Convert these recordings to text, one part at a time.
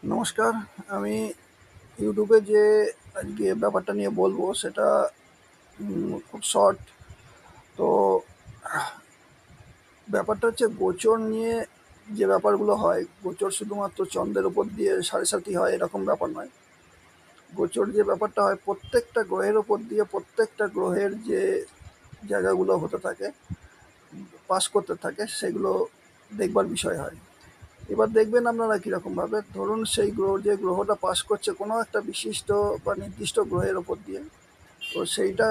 নমস্কার। আমি ইউটিউবে যে আজকে ব্যাপারটা নিয়ে বলবো সেটা খুব শর্ট। তো ব্যাপারটা হচ্ছে গোচর নিয়ে যে ব্যাপারগুলো হয়, গোচর শুধুমাত্র চন্দ্রের ওপর দিয়ে সাড়ে সাতি হয় এরকম ব্যাপার নয়। গোচর যে ব্যাপারটা হয় প্রত্যেকটা গ্রহের ওপর দিয়ে প্রত্যেকটা গ্রহের যে জায়গাগুলো হতে থাকে, পাস করতে থাকে, সেগুলো দেখবার বিষয় হয়। এবার দেখবেন আপনারা কীরকমভাবে, ধরুন সেই যে গ্রহটা পাস করছে কোনো একটা বিশিষ্ট বা নির্দিষ্ট গ্রহের ওপর দিয়ে, তো সেইটা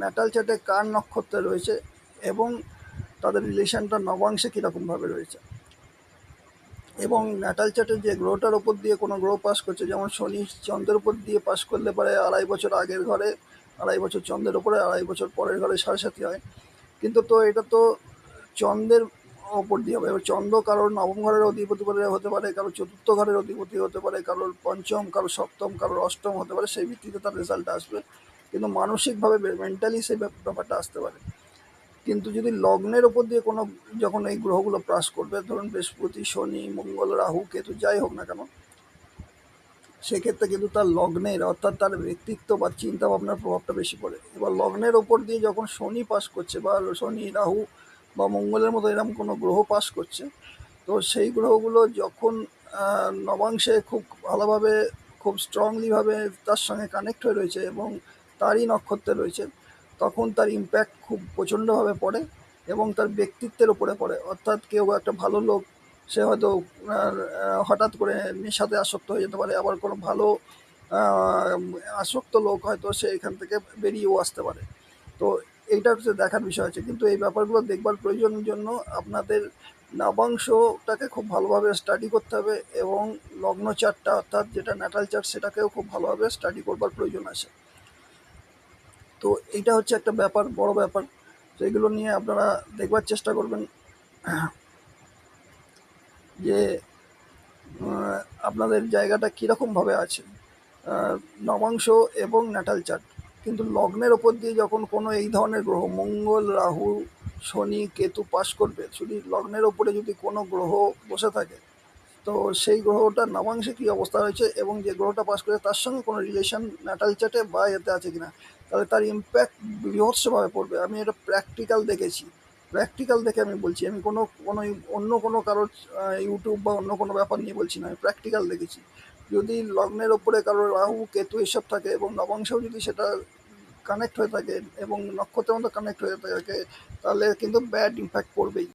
ন্যাটাল চার্টে কার নক্ষত্রে রয়েছে এবং তাদের রিলেশনটা নবাংশে কীরকমভাবে রয়েছে, এবং ন্যাটাল চার্টে যে গ্রহটার ওপর দিয়ে কোনো গ্রহ পাস করছে, যেমন শনি চন্দ্রের ওপর দিয়ে পাস করলে পরে 2.5 বছর আগের ঘরে 2.5 বছর চন্দ্রের ওপরে, 2.5 বছর পরের ঘরে সাড়ে সাথী হয়। কিন্তু তো এটা তো চন্দ্রের ওপর দিয়ে হবে। এবার চন্দ্র কারোর নবম ঘরের অধিপতি হতে পারে, কারোর চতুর্থ ঘরের অধিপতি হতে পারে, কারোর পঞ্চম, কারোর সপ্তম, কারোর অষ্টম হতে পারে। সেই ভিত্তিতে তার রেজাল্ট আসবে, কিন্তু মানসিকভাবে মেন্টালি সেই ব্যাপারটা আসতে পারে। কিন্তু যদি লগ্নের ওপর দিয়ে কোনো, যখন এই গ্রহগুলো পাস করবে, ধরুন বৃহস্পতি, শনি, মঙ্গল, রাহু, কেতু, যাই হোক না কেন, সেক্ষেত্রে কিন্তু তার লগ্নের, অর্থাৎ তার ব্যক্তিত্ব বা চিন্তা ভাবনার প্রভাবটা বেশি পড়ে। এবার লগ্নের ওপর দিয়ে যখন শনি পাস করছে, বা শনি, রাহু বা মঙ্গলের মতো এরকম কোনো গ্রহ পাস করছে, তো সেই গ্রহগুলো যখন নবাংশে খুব ভালোভাবে, খুব স্ট্রংলিভাবে তার সঙ্গে কানেক্ট হয়ে রয়েছে এবং তারই নক্ষত্রে রয়েছে, তখন তার ইম্প্যাক্ট খুব প্রচণ্ডভাবে পড়ে এবং তার ব্যক্তিত্বের উপরে পড়ে। অর্থাৎ কেউ একটা ভালো লোক, সে হয়তো হঠাৎ করে নেশাতে আসক্ত হয়ে যেতে পারে, আবার কোনো ভালো আসক্ত লোক হয়তো সে এখান থেকে বেরিয়েও আসতে পারে। তো এইটা হচ্ছে দেখার বিষয় আছে, কিন্তু এই ব্যাপারগুলো দেখবার প্রয়োজনের জন্য আপনাদের নবাংশটাকে খুব ভালোভাবে স্টাডি করতে হবে এবং লগ্ন চার্টটা, অর্থাৎ যেটা ন্যাটাল চার্ট, সেটাকেও খুব ভালোভাবে স্টাডি করবার প্রয়োজন আছে। তো এইটা হচ্ছে একটা ব্যাপার, বড় ব্যাপার। তো এগুলো নিয়ে আপনারা দেখবার চেষ্টা করবেন যে আপনাদের জায়গাটা কীরকমভাবে আছে, নবাংশ এবং ন্যাটাল চার্ট। কিন্তু লগ্নের ওপর দিয়ে যখন কোনো এই ধরনের গ্রহ, মঙ্গল, রাহু, শনি, কেতু পাস করবে, যদি লগ্নের ওপরে যদি কোনো গ্রহ বসে থাকে, তো সেই গ্রহটার নবাংশে কী অবস্থা হয়েছে এবং যে গ্রহটা পাস করেছে তার সঙ্গে কোনো রিলেশন ন্যাটাল চার্টে বা এতে আছে কিনা, তাহলে তার ইম্প্যাক্ট বীভৎসভাবে পড়বে। আমি এটা প্র্যাকটিক্যাল দেখেছি, প্র্যাকটিক্যাল দেখে আমি বলছি। আমি কোনো কোনো অন্য কোনো কারোর ইউটিউব বা অন্য কোনো ব্যাপার নিয়ে বলছি না, আমি প্র্যাকটিক্যাল দেখেছি। যদি লগ্নের ওপরে কারোর রাহু, কেতু এসব থাকে এবং নবাংশেও যদি সেটা কানেক্ট হয়ে থাকে এবং নক্ষত্রের মতো কানেক্ট হয়ে থাকে, তাহলে কিন্তু ব্যাড ইম্প্যাক্ট পড়বেই।